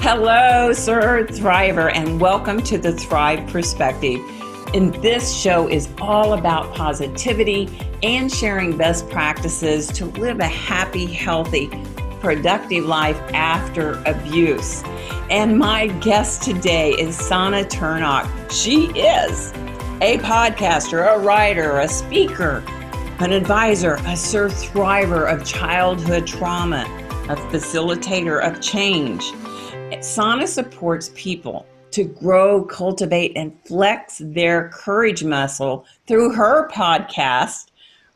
Hello, Sir Thriver, and welcome to the Thrive Perspective. And this show is all about positivity and sharing best practices to live a happy, healthy, productive life after abuse. And my guest today is Sana Turnock. She is a podcaster, a writer, a speaker, an advisor, a Sir Thriver of childhood trauma, a facilitator of change. Sana supports people to grow, cultivate, and flex their courage muscle through her podcast,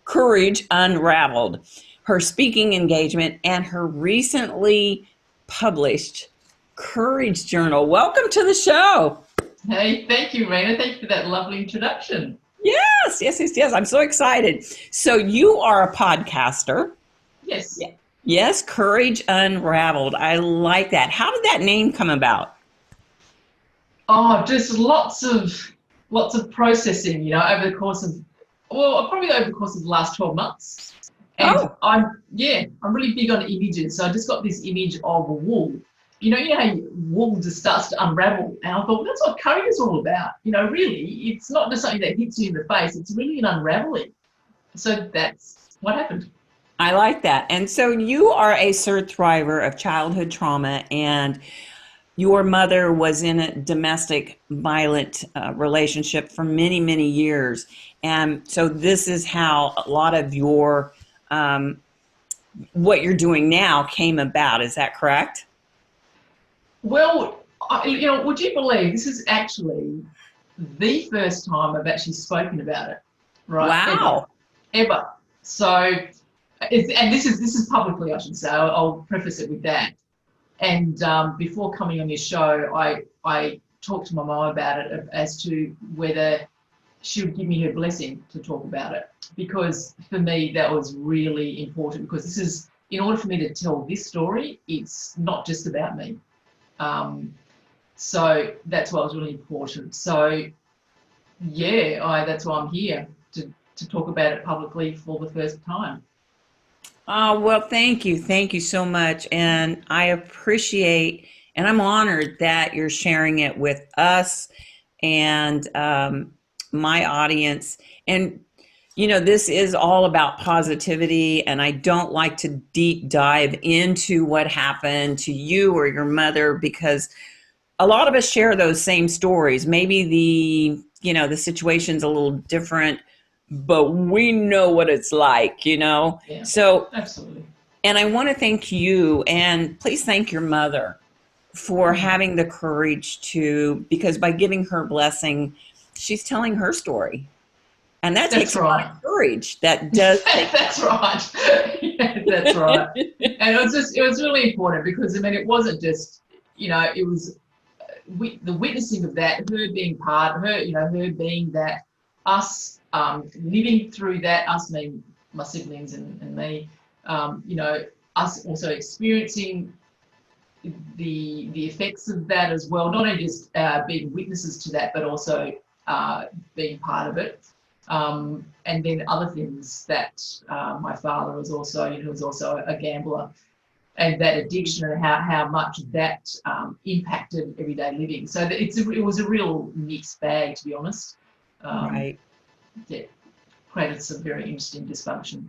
Courage Unraveled, her speaking engagement, and her recently published Courage Journal. Welcome to the show. Hey, thank you, Rena. Thank you for that lovely introduction. Yes. I'm so excited. So you are a podcaster. Yes. Yeah. Yes, Courage Unraveled. I like that. How did that name come about? Oh, just lots of processing, over the course of, probably over the course of the last 12 months. And I'm really big on images. So I just got this image of a wool. You know how wool just starts to unravel. And I thought, well, that's what courage is all about. Really, it's not just something that hits you in the face. It's really an unraveling. So that's what happened. I like that. And so you are a Sir Thriver of childhood trauma, and your mother was in a domestic violent relationship for many, many years. And so this is how a lot of your, what you're doing now came about. Is that correct? Well, would you believe this is actually the first time I've actually spoken about it, right? Wow. Ever. So, and this is publicly, I should say. I'll preface it with that. And before coming on this show, I talked to my mom about it as to whether she would give me her blessing to talk about it, because for me that was really important, because this is, in order for me to tell this story, it's not just about me. So that's why it was really important. So that's why I'm here to talk about it publicly for the first time. Oh, well, thank you. Thank you so much. And I appreciate, and I'm honored that you're sharing it with us and my audience. And, this is all about positivity. And I don't like to deep dive into what happened to you or your mother, because a lot of us share those same stories. Maybe the situation's a little different, but we know what it's like, Yeah, So, absolutely. And I want to thank you, and please thank your mother for having the courage because by giving her blessing, she's telling her story. And that takes a lot of courage. That does. That's right. Yeah, that's right. And it was really important, because it wasn't just, it was the witnessing of that, her being part, her being that, us living through that, us being my siblings and me, us also experiencing the effects of that as well, not only just being witnesses to that, but also being part of it. And then other things that my father was also, was also a gambler, and that addiction and how much that impacted everyday living. So it was a real mixed bag, to be honest. Right. Yeah, created some very interesting dysfunction.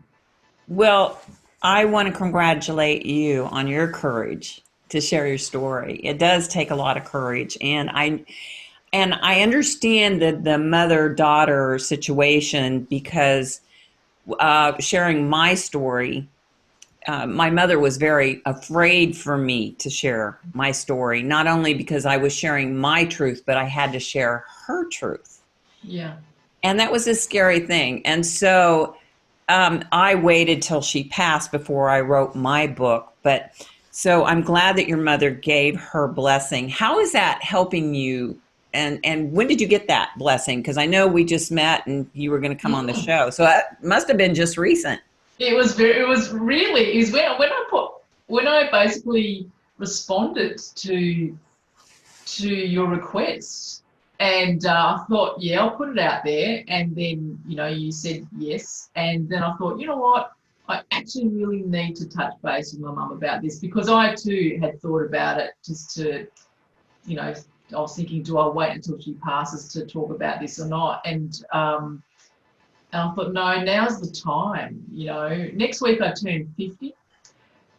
Well, I want to congratulate you on your courage to share your story. It does take a lot of courage, and I understand the mother-daughter situation, because sharing my story, my mother was very afraid for me to share my story, not only because I was sharing my truth, but I had to share her truth. Yeah. And that was a scary thing. And so I waited till she passed before I wrote my book. But so I'm glad that your mother gave her blessing. How is that helping you? And when did you get that blessing? Because I know we just met and you were going to come on the show. So that must have been just recent. It was when I basically responded to your request. And I thought, I'll put it out there. And then, you said yes. And then I thought, you know what? I actually really need to touch base with my mum about this, because I too had thought about it, just to, you know, I was thinking, do I wait until she passes to talk about this or not? And I thought, no, now's the time. You know, next week I turn 50,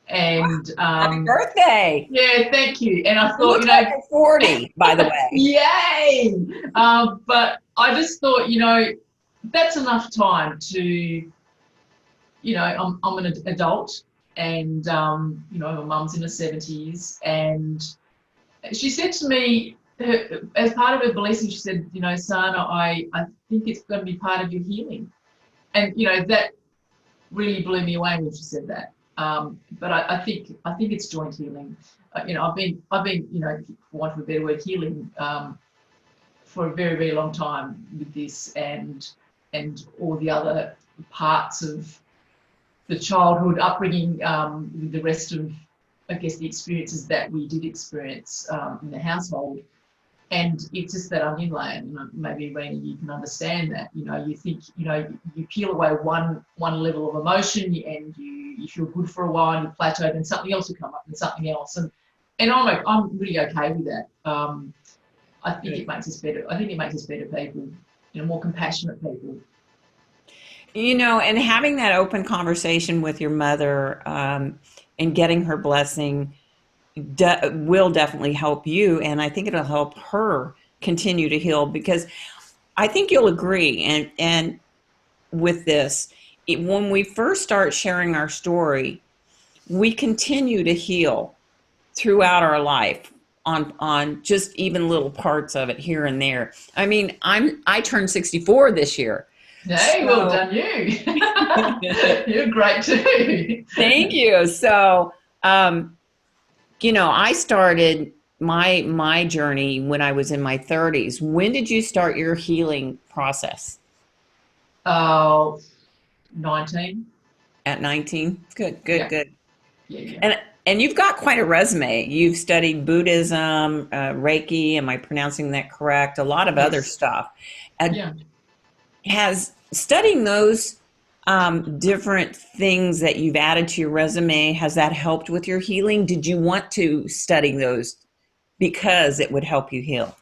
and Happy birthday. yeah, thank you. And I You thought, look like you're 40, by the way. yay! But I just thought, that's enough time to, I'm an adult, and my mum's in her 70s, and she said to me, as part of her blessing, she said, Sana, I think it's going to be part of your healing. And that really blew me away when she said that. But I think it's joint healing. I've been, for want of a better word, healing for a very, very long time with this, and all the other parts of the childhood upbringing, with the rest of, I guess, the experiences that we did experience in the household. And it's just that onion layer. Maybe, Rena, you can understand that. You think, you peel away one level of emotion, and you feel good for a while, and you plateau, and something else will come up, and something else, and I'm really okay with that. I think it makes us better. I think it makes us better people, more compassionate people. And having that open conversation with your mother, and getting her blessing will definitely help you. And I think it'll help her continue to heal, because I think you'll agree. And with this, when we first start sharing our story, we continue to heal throughout our life on just even little parts of it here and there. I mean, I turned 64 this year. Hey, well done you. You're great too. Thank you. So, I started my journey when I was in my 30s. When did you start your healing process? Oh, 19. At 19? Good, Yeah. good. Yeah. And you've got quite a resume. You've studied Buddhism, Reiki. Am I pronouncing that correct? A lot of other Yes. stuff. Yeah. Has studying those different things that you've added to your resume, has that helped with your healing? Did you want to study those because it would help you heal?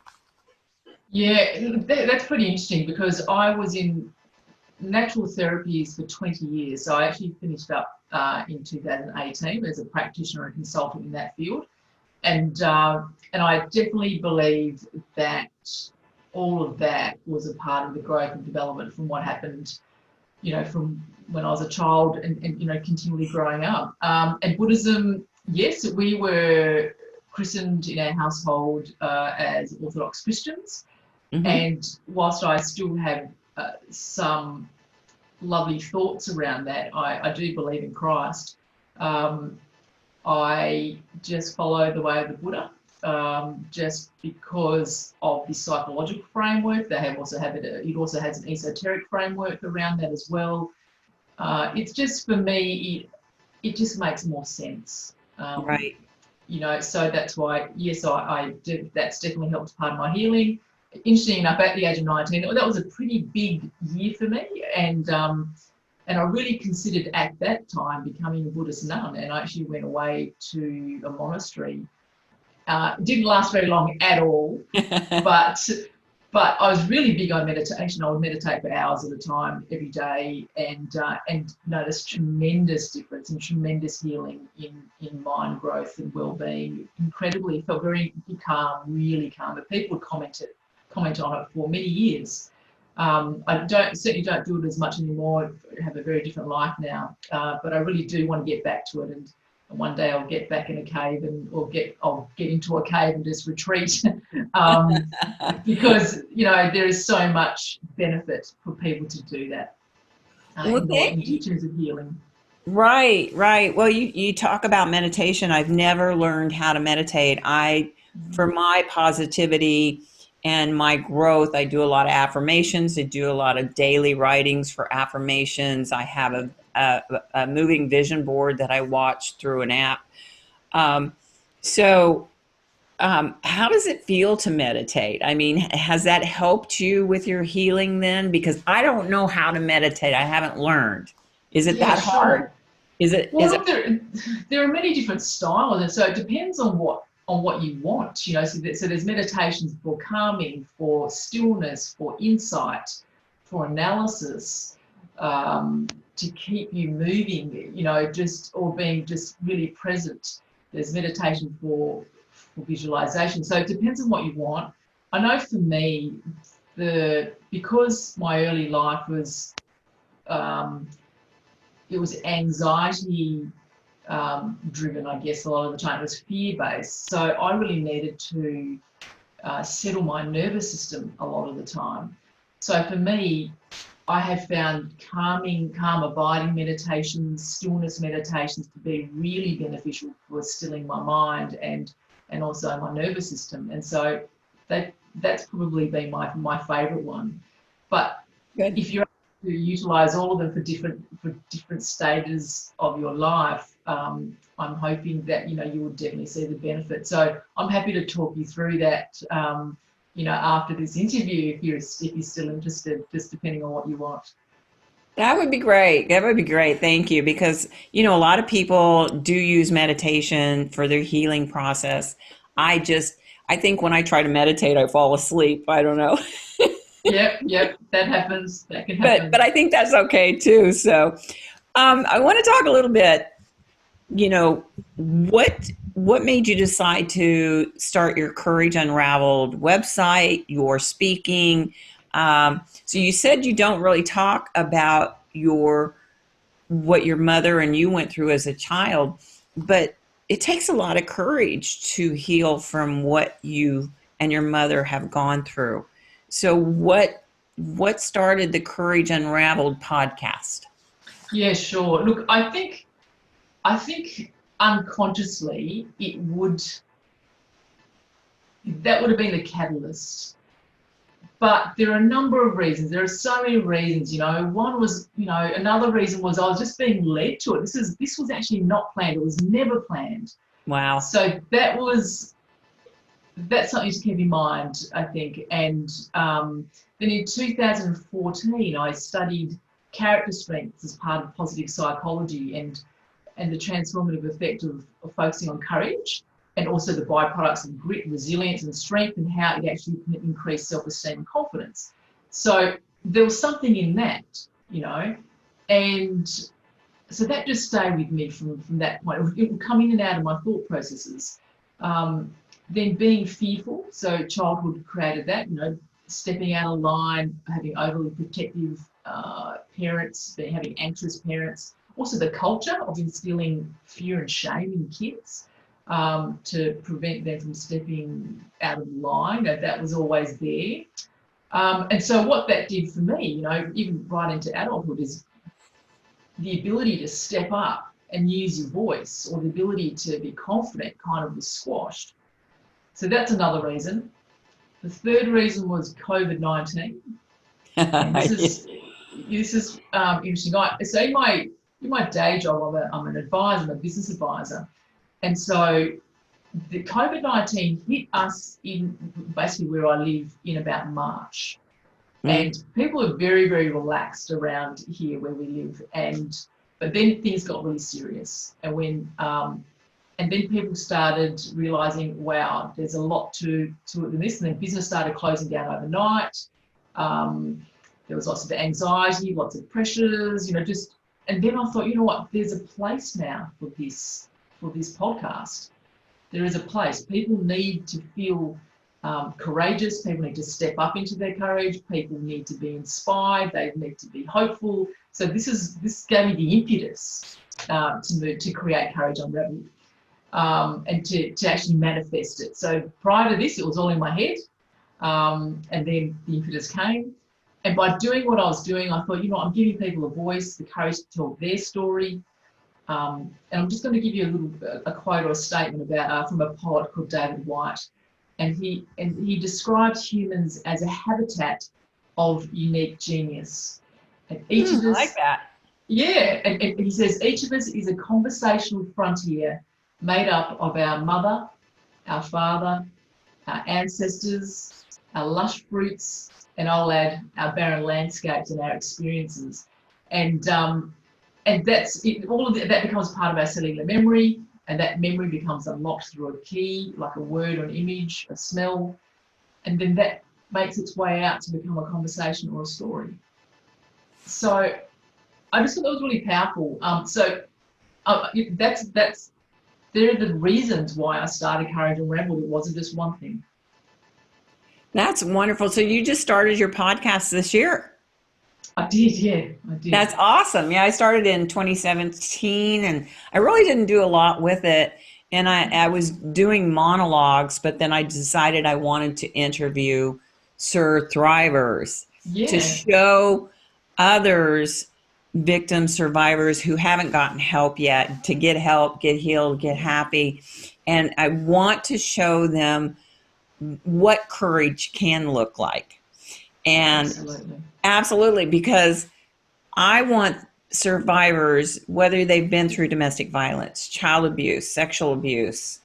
Yeah, that's pretty interesting, because I was in natural therapies for 20 years. So I actually finished up in 2018 as a practitioner and consultant in that field. And I definitely believe that all of that was a part of the growth and development from what happened, from when I was a child, and continually growing up. And Buddhism, yes, we were christened in our household as Orthodox Christians. Mm-hmm. And whilst I still have some lovely thoughts around that, I do believe in Christ. I just follow the way of the Buddha, just because of the psychological framework. It also has an esoteric framework around that as well. It's just, for me, it just makes more sense. Right. So that's why, yes, I do. That's definitely helped part of my healing. Interesting enough, at the age of 19, that was a pretty big year for me, and I really considered at that time becoming a Buddhist nun, and I actually went away to a monastery. It didn't last very long at all, but I was really big on meditation. I would meditate for hours at a time every day, and noticed tremendous difference and tremendous healing in mind growth and well-being. Incredibly, felt very calm, really calm. But people would comment on it for many years. I certainly don't do it as much anymore. I have a very different life now, but I really do want to get back to it. And one day I'll get back in a cave, I'll get into a cave and just retreat, because there is so much benefit for people to do that, Well, in terms of healing. right, right. Well, you talk about meditation. I've never learned how to meditate. For my positivity and my growth, I do a lot of affirmations. I do a lot of daily writings for affirmations. I have a moving vision board that I watch through an app. Um, so, how does it feel to meditate? I mean, has that helped you with your healing then? Because I don't know how to meditate. I haven't learned. Is it Yeah, that sure. hard? Is it, Well, is it, look, there are many different styles, and so it depends on what you want. You know, so there's meditations for calming, for stillness, for insight, for analysis, to keep you moving. You know, just or being just really present. There's meditation for visualization. So it depends on what you want. I know for me, because my early life was um, it was anxiety driven, I guess, a lot of the time. It was fear based. So I really needed to settle my nervous system a lot of the time. So for me, I have found calm abiding meditations, stillness meditations to be really beneficial for stilling my mind and also my nervous system. And so that's probably been my favourite one. But good? if you're able to utilize all of them for different stages of your life, I'm hoping that you will definitely see the benefit. So I'm happy to talk you through that. After this interview, if you're still interested, just depending on what you want. That would be great. That would be great. Thank you. Because, a lot of people do use meditation for their healing process. I just, I think when I try to meditate, I fall asleep. I don't know. Yep, that happens. That can But happen. I think that's okay too. So, I want to talk a little bit, you know, what made you decide to start your Courage Unraveled website, your speaking? So you said you don't really talk about your what your mother and you went through as a child, but it takes a lot of courage to heal from what you and your mother have gone through. So what started the Courage Unraveled podcast? Yeah, sure. Look, I think unconsciously that would have been the catalyst. But there are a number of reasons. There are so many reasons. One was, another reason was I was just being led to it. This was actually not planned. It was never planned. Wow. So that's something to keep in mind, I think. And then in 2014, I studied character strengths as part of positive psychology and the transformative effect of focusing on courage and also the byproducts of grit, resilience, and strength, and how it actually can increase self-esteem and confidence. So there was something in that, and so that just stayed with me from that point. It would come in and out of my thought processes. Then being fearful, so childhood created that, stepping out of line, having overly protective parents, having anxious parents. Also the culture of instilling fear and shame in kids to prevent them from stepping out of line. That was always there. And so what that did for me, even right into adulthood, is the ability to step up and use your voice, or the ability to be confident, kind of was squashed. So that's another reason. The third reason was COVID-19, and this is interesting. So in my day job, I'm an advisor, I'm a business advisor, and so the COVID-19 hit us in basically where I live in about March, Mm. and people are very, very relaxed around here where we live, but then things got really serious, and then people started realizing, wow, there's a lot to it than this. And then business started closing down overnight. There was lots of anxiety, lots of pressures, and then I thought, you know what, there's a place now for this podcast. There is a place. People need to feel courageous. People need to step up into their courage. People need to be inspired. They need to be hopeful. So this gave me the impetus to create Courage Unraveled. And to actually manifest it. So prior to this, it was all in my head, and then the impetus came. And by doing what I was doing, I thought, I'm giving people a voice, the courage to tell their story. And I'm just going to give you a quote or a statement about from a poet called David White, and he describes humans as a habitat of unique genius. And each of I us, like that. yeah, and he says each of us is a conversational frontier made up of our mother, our father, our ancestors, our lush fruits, and I'll add our barren landscapes and our experiences. And and that's it, all of that becomes part of our cellular memory, and that memory becomes unlocked through a key, like a word or an image, a smell, and then that makes its way out to become a conversation or a story. So I just thought that was really powerful. That's they're the reasons why I started Courage Unraveled. It wasn't just one thing. That's wonderful. So you just started your podcast this year. I did, yeah, I did. That's awesome. Yeah, I started in 2017 and I really didn't do a lot with it. And I was doing monologues, but then I decided I wanted to interview thrivers to Yeah, show others, victim survivors who haven't gotten help yet, to get help, get healed, get happy. And I want to show them what courage can look like. And absolutely. absolutely, because I want survivors, whether they've been through domestic violence, child abuse, sexual abuse,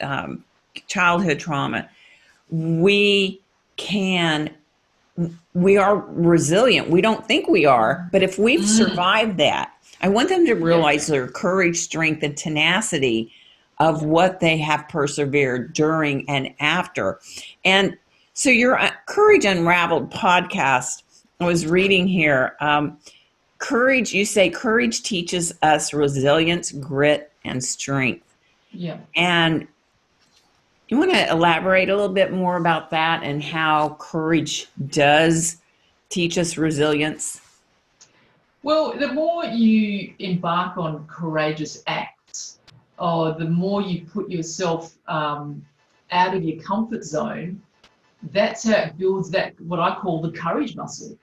childhood trauma, we can, we are resilient. We don't think we are, but if we've survived that, I want them to realize their courage, strength, and tenacity of what they have persevered during and after. And so your Courage Unraveled podcast, I was reading here, courage, you say courage teaches us resilience, grit, and strength. Yeah. And you want to elaborate a little bit more about that and how courage does teach us resilience? Well, the more you embark on courageous acts, or the more you put yourself out of your comfort zone, that's how it builds that, what I call the courage muscle.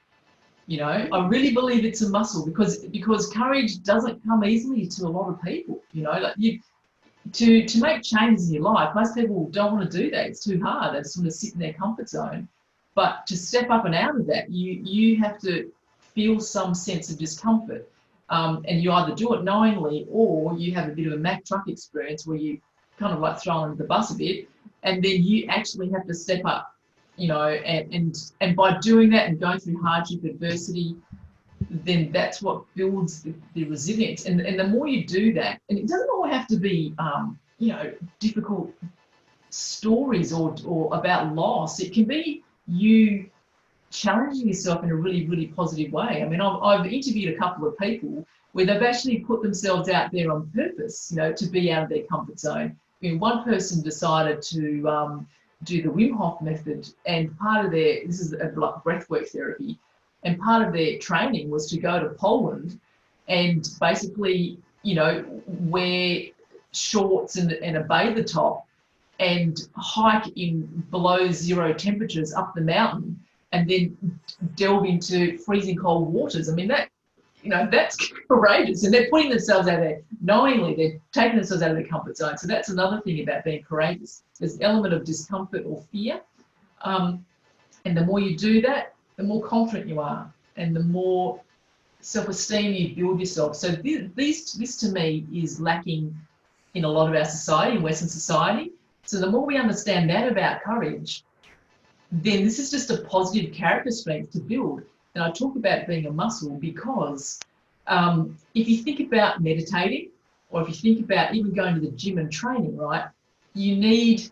You know, I really believe it's a muscle because courage doesn't come easily to a lot of people. You know, like to make changes in your life, most people don't want to do that. It's too hard. They just want to sit in their comfort zone. But to step up and out of that, you have to feel some sense of discomfort. And you either do it knowingly or you have a bit of a Mack truck experience where you kind of like throw under the bus a bit, and then you actually have to step up, you know, and by doing that and going through hardship, adversity, then that's what builds the resilience. And the more you do that, and it doesn't all have to be, you know, difficult stories or about loss. It can be you challenging yourself in a really, really positive way. I mean, I've interviewed a couple of people where they've actually put themselves out there on purpose, you know, to be out of their comfort zone. I mean, one person decided to do the Wim Hof method, and part of this is a breathwork therapy, and part of their training was to go to Poland and basically, you know, wear shorts and a bather top and hike in below zero temperatures up the mountain and then delve into freezing cold waters. I mean, that, you know, that's courageous, and they're putting themselves out there knowingly. They're taking themselves out of their comfort zone. So that's another thing about being courageous. There's an element of discomfort or fear, and the more you do that, the more confident you are, and the more self-esteem you build yourself. So this to me is lacking in a lot of our society, in Western society. So the more we understand that about courage, then this is just a positive character strength to build. And I talk about being a muscle because if you think about meditating, or if you think about even going to the gym and training, right, you need,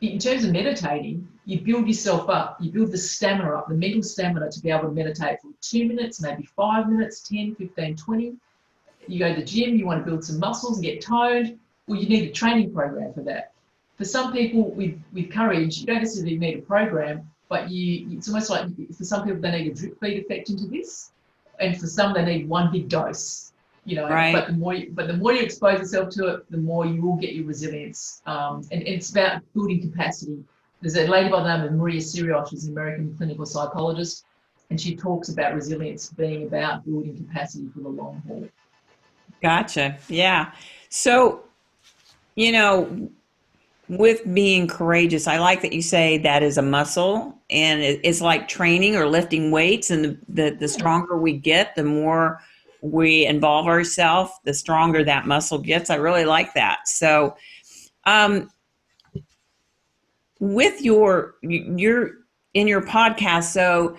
in terms of meditating, you build yourself up, you build the stamina up, the mental stamina to be able to meditate for 2 minutes, maybe 5 minutes, 10, 15, 20. You go to the gym, you want to build some muscles and get toned, well, you need a training program for that. For some people with courage, you don't necessarily need a program, but it's almost like, for some people, they need a drip feed effect into this, and for some, they need one big dose. You know, right. But the more you expose yourself to it, the more you will get your resilience. And it's about building capacity. There's a lady by the name of Maria Sirios, who's an American clinical psychologist, and she talks about resilience being about building capacity for the long haul. Gotcha. Yeah. So, you know, with being courageous, I like that you say that is a muscle, and it's like training or lifting weights. And the stronger we get, the more we involve ourselves, the stronger that muscle gets. I really like that. So, with you're in your podcast, so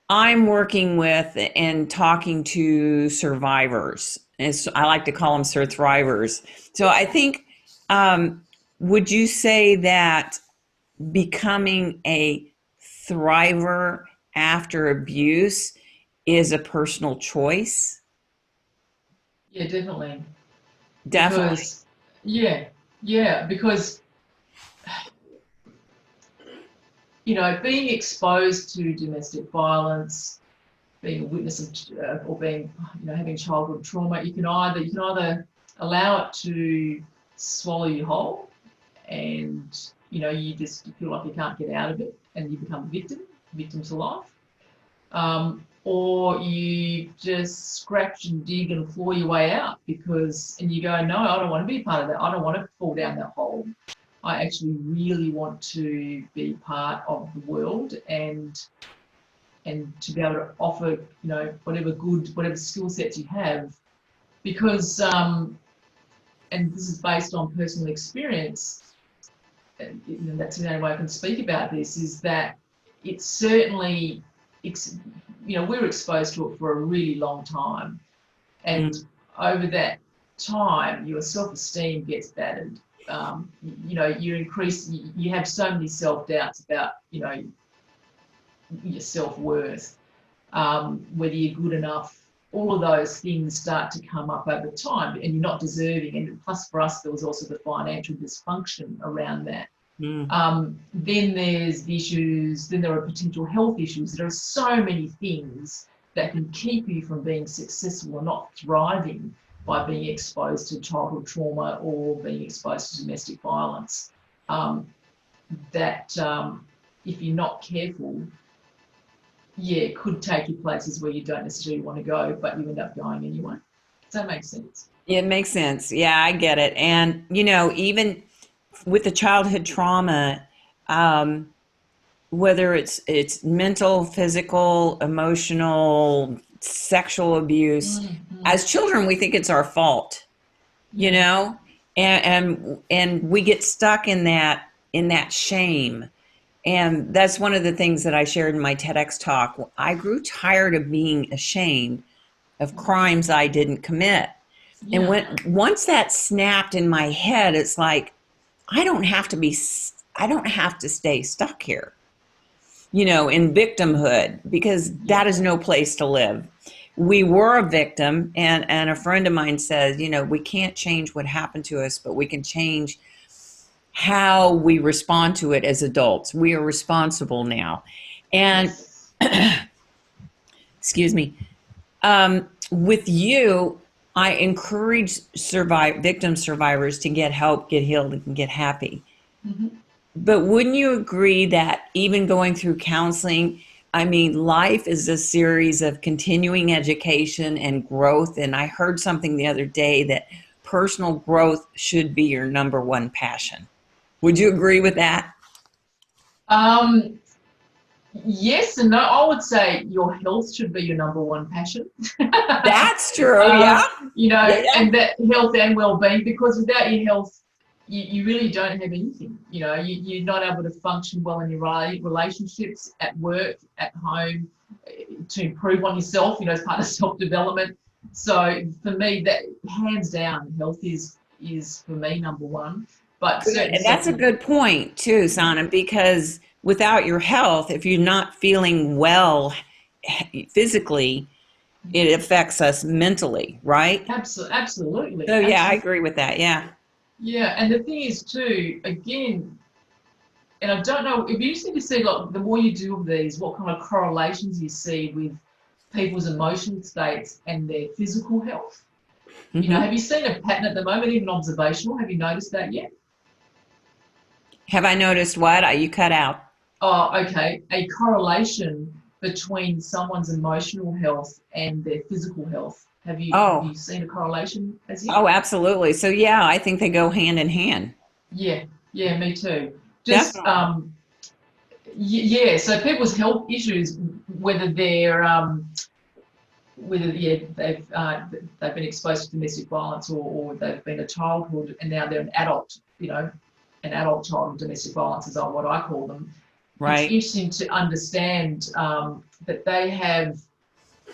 I'm working with and talking to survivors I like to call them survivors. So I think, um, would you say that becoming a thriver after abuse is a personal choice? Yeah, definitely. Definitely. Because, yeah, yeah, because, being exposed to domestic violence, being a witness of, or being, having childhood trauma, you can either allow it to swallow you whole, and you feel like you can't get out of it, and you become a victim to life, or you just scratch and dig and claw your way out, and you go, no, I don't want to be part of that. I don't want to fall down that hole. I actually really want to be part of the world, and to be able to offer, whatever skill sets you have, because, and this is based on personal experience, and that's the only way I can speak about this, is that it's certainly, we were exposed to it for a really long time. And Mm. over that time, your self-esteem gets battered. You have so many self-doubts about, your self-worth, whether you're good enough. All of those things start to come up over time, and you're not deserving. And plus, for us, there was also the financial dysfunction around that. Mm. Then there's the issues, then there are potential health issues. There are so many things that can keep you from being successful or not thriving by being exposed to childhood trauma or being exposed to domestic violence. That if you're not careful, it could take you places where you don't necessarily want to go, but you end up going anyway. Does that make sense? It makes sense. Yeah, I get it. And, even with the childhood trauma, um, whether it's mental, physical, emotional, sexual abuse, Mm-hmm. as children, we think it's our fault, you Yeah. know, and we get stuck in that shame. And that's one of the things that I shared in my TEDx talk. I grew tired of being ashamed of crimes I didn't commit. And Yeah. when once that snapped in my head, it's like I don't have to be I don't have to stay stuck here, in victimhood, because Yeah. that is no place to live. We were a victim, and a friend of mine says, we can't change what happened to us, but we can change how we respond to it as adults. We are responsible now. And Yes. excuse me, with you, I encourage victim survivors to get help, get healed, and get happy. Mm-hmm. But wouldn't you agree that even going through counseling, I mean, life is a series of continuing education and growth. And I heard something the other day that personal growth should be your number one passion. Would you agree with that? Um, yes and no. I would say your health should be your number one passion. That's true. Yeah. Yeah. Yeah. And that health and well-being, because without your health, you really don't have anything. You're not able to function well in your relationships, at work, at home, to improve on yourself, as part of self-development. So for me, that hands down, health is for me number one. But Good. certain And that's a supplements. good point too, Sana, because without your health, if you're not feeling well physically, it affects us mentally, right? Absolutely, So yeah, I absolutely. agree with that. Yeah. Yeah, and the thing is too, again, and I don't know, it'd be interesting to see, like, the more you do of these, what kind of correlations you see with people's emotional states and their physical health. Hmm. Have you seen a pattern at the moment, even observational? Have you noticed that yet? Have I noticed what? You cut out. Oh, okay. A correlation between someone's emotional health and their physical health. Have Oh, you seen a correlation as yet? oh, absolutely. So yeah, I think they go hand in hand. Yeah, yeah, me too. Just Definitely. yeah. So people's health issues, whether they're whether they've been exposed to domestic violence, or they've been a childhood and now they're an adult. An adult child of domestic violence is what I call them. It's Right. interesting to understand that they have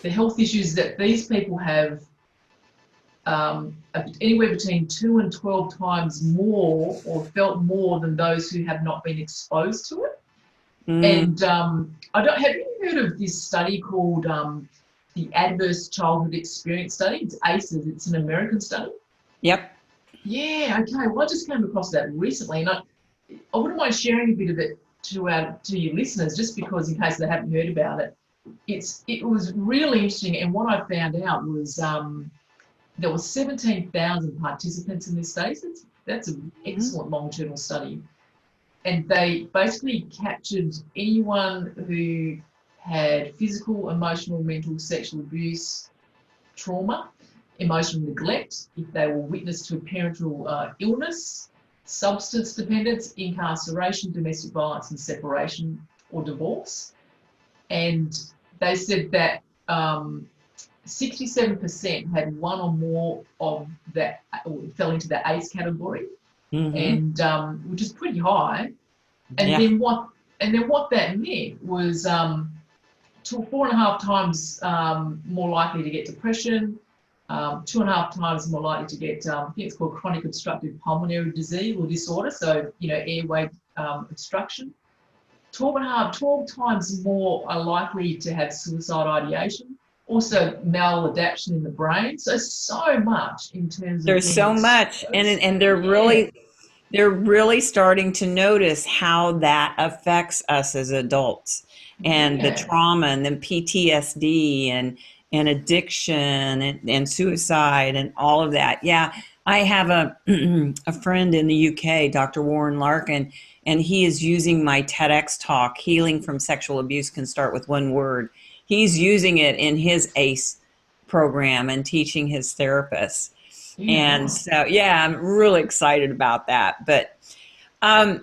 the health issues that these people have anywhere between 2 and 12 times more, or felt more, than those who have not been exposed to it. And have you heard of this study called the Adverse Childhood Experience Study? It's ACEs. It's an American study. Yep. Yeah. Okay. Well, I just came across that recently, and I wouldn't mind sharing a bit of it to your listeners, just because in case they haven't heard about it. It was really interesting, and what I found out was there were 17,000 participants in this study. So that's an excellent longitudinal study. And they basically captured anyone who had physical, emotional, mental, sexual abuse, trauma, emotional neglect, if they were witness to a parental illness, substance dependence, incarceration, domestic violence and separation or divorce. And they said that 67% had one or more of that, or fell into the ACE category, and which is pretty high. And then what that meant was 4.5 times more likely to get depression, 2.5 times more likely to get I think it's called chronic obstructive pulmonary disease or disorder, so airway obstruction. 12 times more are likely to have suicide ideation. Also maladaptation in the brain. So much in terms of there's so much, and they're really starting to notice how that affects us as adults, and the trauma and then PTSD and addiction and suicide and all of that. Yeah, I have a a friend in the UK, Dr. Warren Larkin, and he is using my TEDx talk, Healing from Sexual Abuse Can Start with One Word. He's using it in his ACE program and teaching his therapists. And so, I'm really excited about that. But I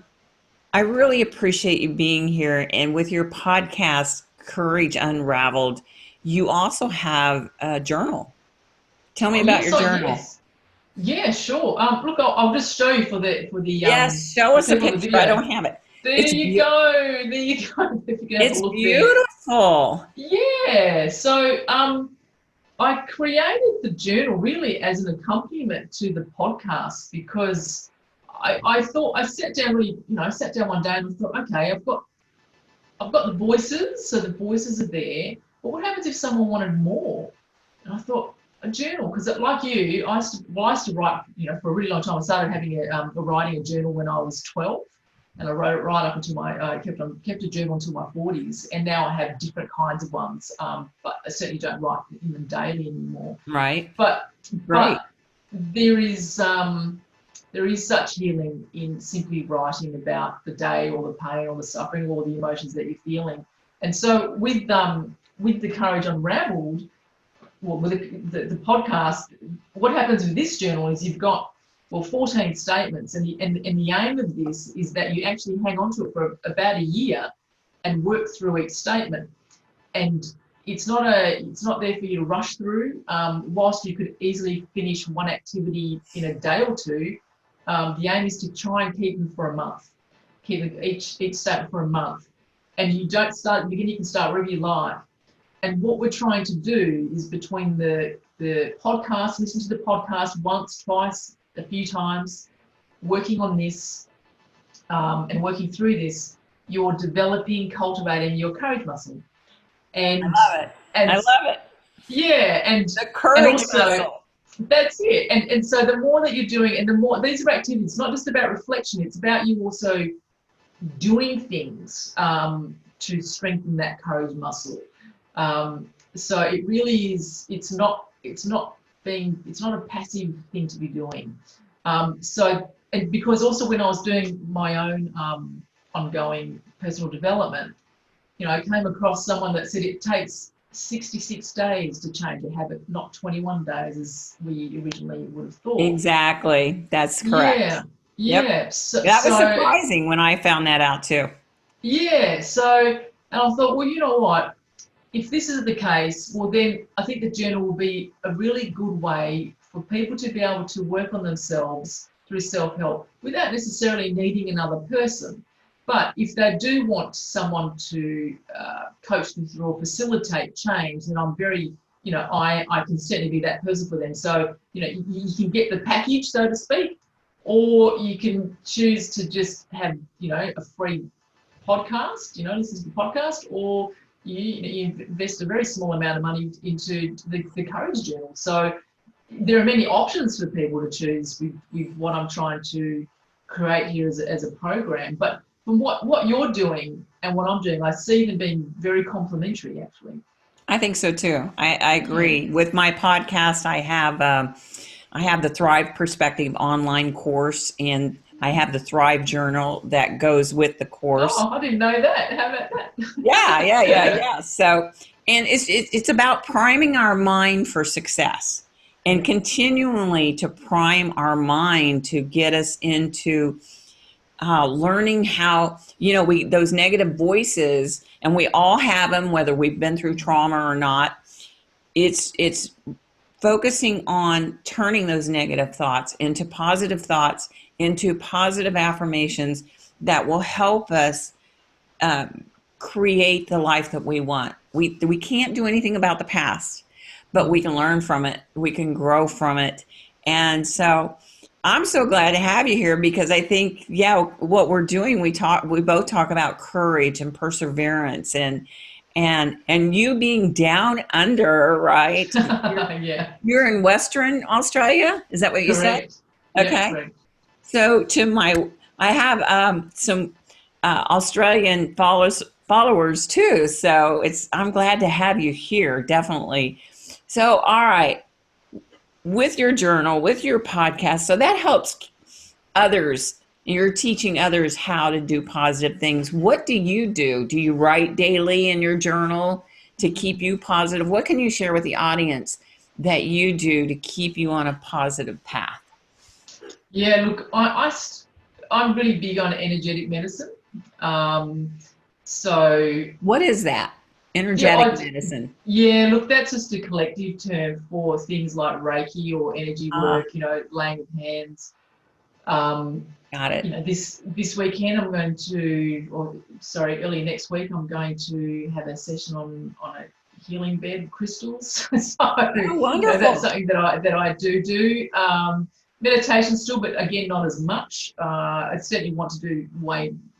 really appreciate you being here. And with your podcast, Courage Unraveled, you also have a journal. Tell me about your journal. Yes. Yeah, sure. Look, I'll just show you for the yes, show us a picture. I don't have it. There you go. It's beautiful. Yeah. So I created the journal really as an accompaniment to the podcast, because I thought, I sat down one day and I thought, okay, I've got the voices, so the voices are there, but what happens if someone wanted more? And I thought, a journal, because like you, I used to write, for a really long time. I started having writing a journal when I was 12, and I wrote it right up until I kept a journal until my 40s, and now I have different kinds of ones, but I certainly don't write in them daily anymore. Right. But there is such healing in simply writing about the day, or the pain, or the suffering, or the emotions that you're feeling. And so with the Courage Unraveled, with the podcast, what happens with this journal is you've got 14 statements, and the aim of this is that you actually hang on to it for about a year and work through each statement. And it's not there for you to rush through. Whilst you could easily finish one activity in a day or two, the aim is to try and keep them for a month. Keep each statement for a month, and you don't start at the beginning. You can start wherever you like. And what we're trying to do is, between the podcast, listen to the podcast once, twice, a few times, working on this and working through this, you're developing, cultivating your courage muscle. And I love it. I love it. Yeah, and the courage muscle. That's it. And so the more that you're doing, and the more, these are activities, it's not just about reflection, it's about you also doing things to strengthen that courage muscle. So it really is, it's not a passive thing to be doing. And because also when I was doing my own ongoing personal development, I came across someone that said it takes 66 days to change a habit, not 21 days as we originally would have thought. Exactly. That's correct. Yeah. Yep. So, that was surprising when I found that out too. Yeah. So, and I thought, well, you know what? If this is the case, well, then I think the journal will be a really good way for people to be able to work on themselves through self-help without necessarily needing another person. But if they do want someone to coach them through or facilitate change, then I'm very I can certainly be that person for them. So, you can get the package, so to speak, or you can choose to just have, a free podcast, listen to the podcast, or you invest a very small amount of money into the Courage Journal. So there are many options for people to choose with what I'm trying to create here as a program. But from what you're doing and what I'm doing, I see them being very complementary, actually. I think so too. I agree. With my podcast, I have the Thrive Perspective online course, and I have the Thrive Journal that goes with the course. Oh, I didn't know that. How about that? Yeah. So, and it's about priming our mind for success and continually to prime our mind to get us into learning how, those negative voices, and we all have them, whether we've been through trauma or not. It's focusing on turning those negative thoughts into positive thoughts, into positive affirmations that will help us create the life that we want. We can't do anything about the past, but we can learn from it. We can grow from it. And so I'm so glad to have you here, because I think, what we're doing, we both talk about courage and perseverance, and you being down under, right? Yeah. You're in Western Australia. Is that what you said? Correct. Yeah, Okay. correct. So I have some Australian followers too. So I'm glad to have you here, definitely. So, all right, with your journal, with your podcast, so that helps others. You're teaching others how to do positive things. What do you do? Do you write daily in your journal to keep you positive? What can you share with the audience that you do to keep you on a positive path? Yeah, look, I'm really big on energetic medicine. So What is that? Energetic medicine. Yeah, look, that's just a collective term for things like Reiki or energy work, laying of hands. Got it. This weekend early next week, I'm going to have a session on a healing bed of crystals. So wonderful. That's something that I do. Meditation still, but again, not as much. I certainly want to do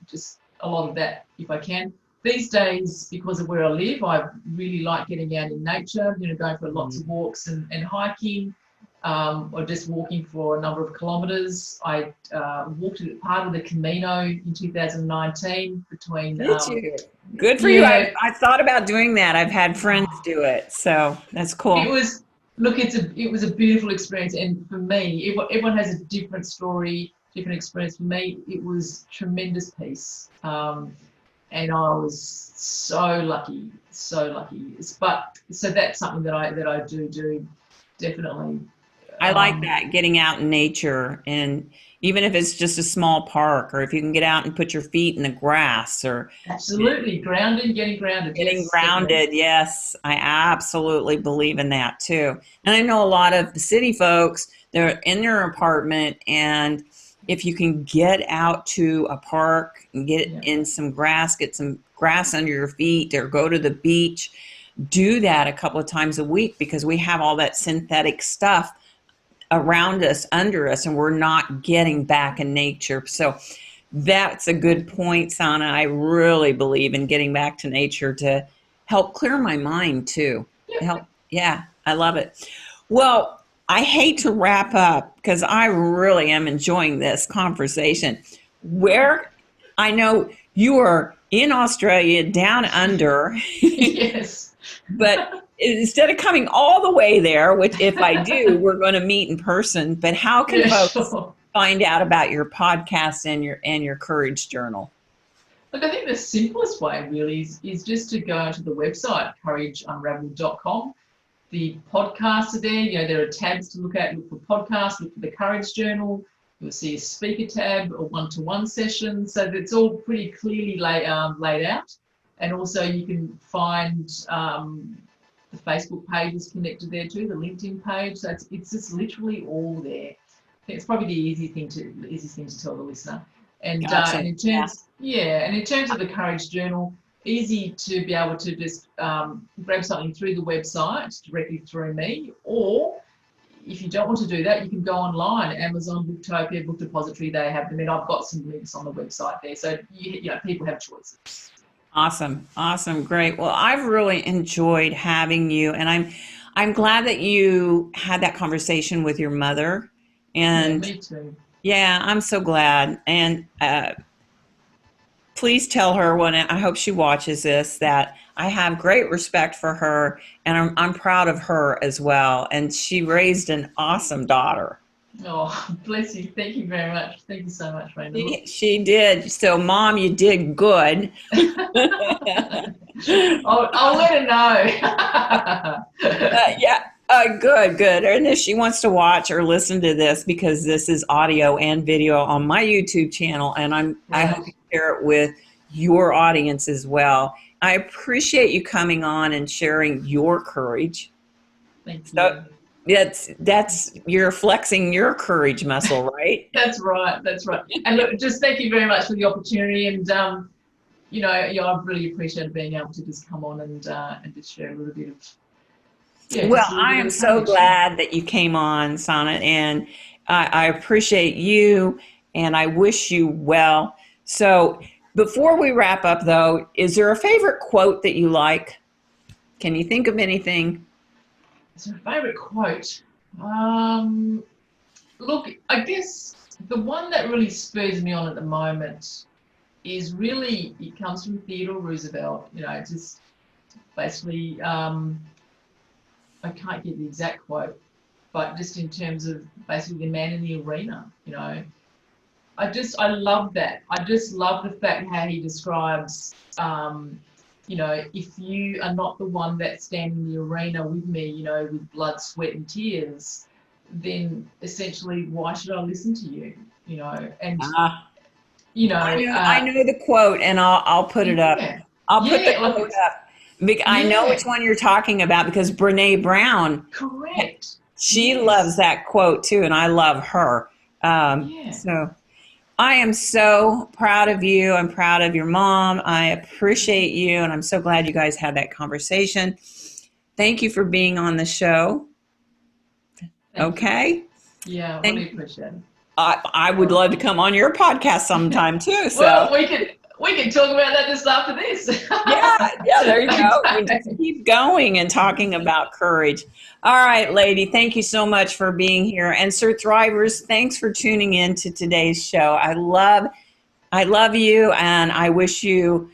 just a lot of that if I can. These days, because of where I live, I really like getting out in nature, going for lots of walks and hiking, or just walking for a number of kilometres. I walked part of the Camino in 2019 between. Did you? Good for you. I thought about doing that. I've had friends do it, so that's cool. It was a beautiful experience, and for me, everyone has a different story, different experience. For me, it was tremendous peace. And I was so lucky. But so that's something that I do definitely. I like that, getting out in nature, and even if it's just a small park, or if you can get out and put your feet in the grass, or absolutely getting grounded. Yes, I absolutely believe in that too. And I know a lot of the city folks, they're in their apartment, and if you can get out to a park and get in some grass, get some grass under your feet, or go to the beach, do that a couple of times a week, because we have all that synthetic stuff around us, under us, and we're not getting back in nature. So that's a good point, Sana. I really believe in getting back to nature to help clear my mind too. I love it. Well, I hate to wrap up, because I really am enjoying this conversation. Where I know you are in Australia, down under. Yes. But instead of coming all the way there, which if I do, we're going to meet in person. But how can folks find out about your podcast and your Courage Journal? Look, I think the simplest way really is just to go to the website, courageunraveled.com. The podcasts are there. There are tabs to look at. Look for podcasts, look for the Courage Journal. You'll see a speaker tab, a one-to-one session. So it's all pretty clearly laid out. And also you can find the Facebook page is connected there too, the LinkedIn page. So it's just literally all there. I think it's probably the easiest thing to tell the listener. And in terms of the Courage Journal, easy to be able to just grab something through the website directly through me, or if you don't want to do that, you can go online, Amazon, Booktopia, Book Depository, they have them. And I've got some links on the website there. So, people have choices. Awesome. Awesome. Great. Well, I've really enjoyed having you, and I'm glad that you had that conversation with your mother. And me too. yeah, I'm so glad. And please tell her, when I hope she watches this, that I have great respect for her, and I'm proud of her as well. And she raised an awesome daughter. Oh, bless you. Thank you very much. Thank you so much, Rena. She did. So, Mom, you did good. I'll let her know. Yeah. Good. And if she wants to watch or listen to this, because this is audio and video on my YouTube channel, and I hope you share it with your audience as well. I appreciate you coming on and sharing your courage. Thank you. That's you're flexing your courage muscle, right? That's right. And look, just thank you very much for the opportunity. And I've really appreciated being able to just come on and just share a little bit of. Yeah, well, I am so glad that you came on, Sana, and I appreciate you, and I wish you well. So before we wrap up, though, is there a favorite quote that you like? Can you think of anything? It's my favorite quote. Look, I guess the one that really spurs me on at the moment is really, it comes from Theodore Roosevelt. Just basically, I can't get the exact quote, but just in terms of basically the man in the arena, I love that. I just love the fact how he describes, if you are not the one that's standing in the arena with me, with blood, sweat, and tears, then essentially, why should I listen to you? And I know the quote, and I'll put it up. I'll put the quote up. I know which one you're talking about, because Brene Brown, correct. She loves that quote too, and I love her. So I am so proud of you. I'm proud of your mom. I appreciate you, and I'm so glad you guys had that conversation. Thank you for being on the show. Okay. Yeah, really appreciate it. I would love to come on your podcast sometime too. So well, we can talk about that just after this. yeah, there you go. We just keep going and talking about courage. All right, lady, thank you so much for being here. And Sir Thrivers, thanks for tuning in to today's show. I love you, and I wish you,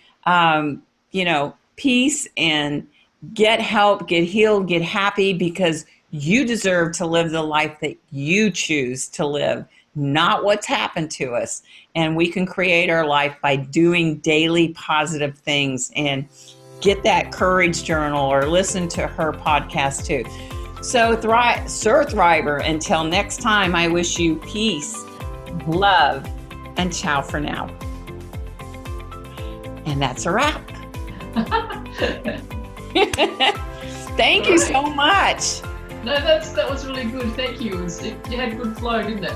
peace, and get help, get healed, get happy, because you deserve to live the life that you choose to live, not what's happened to us. And we can create our life by doing daily positive things. And get that courage journal, or listen to her podcast too. So Sir Thriver, until next time, I wish you peace, love, and ciao for now. And that's a wrap. Thank you so much. No, that was really good. Thank you. You had good flow, didn't it?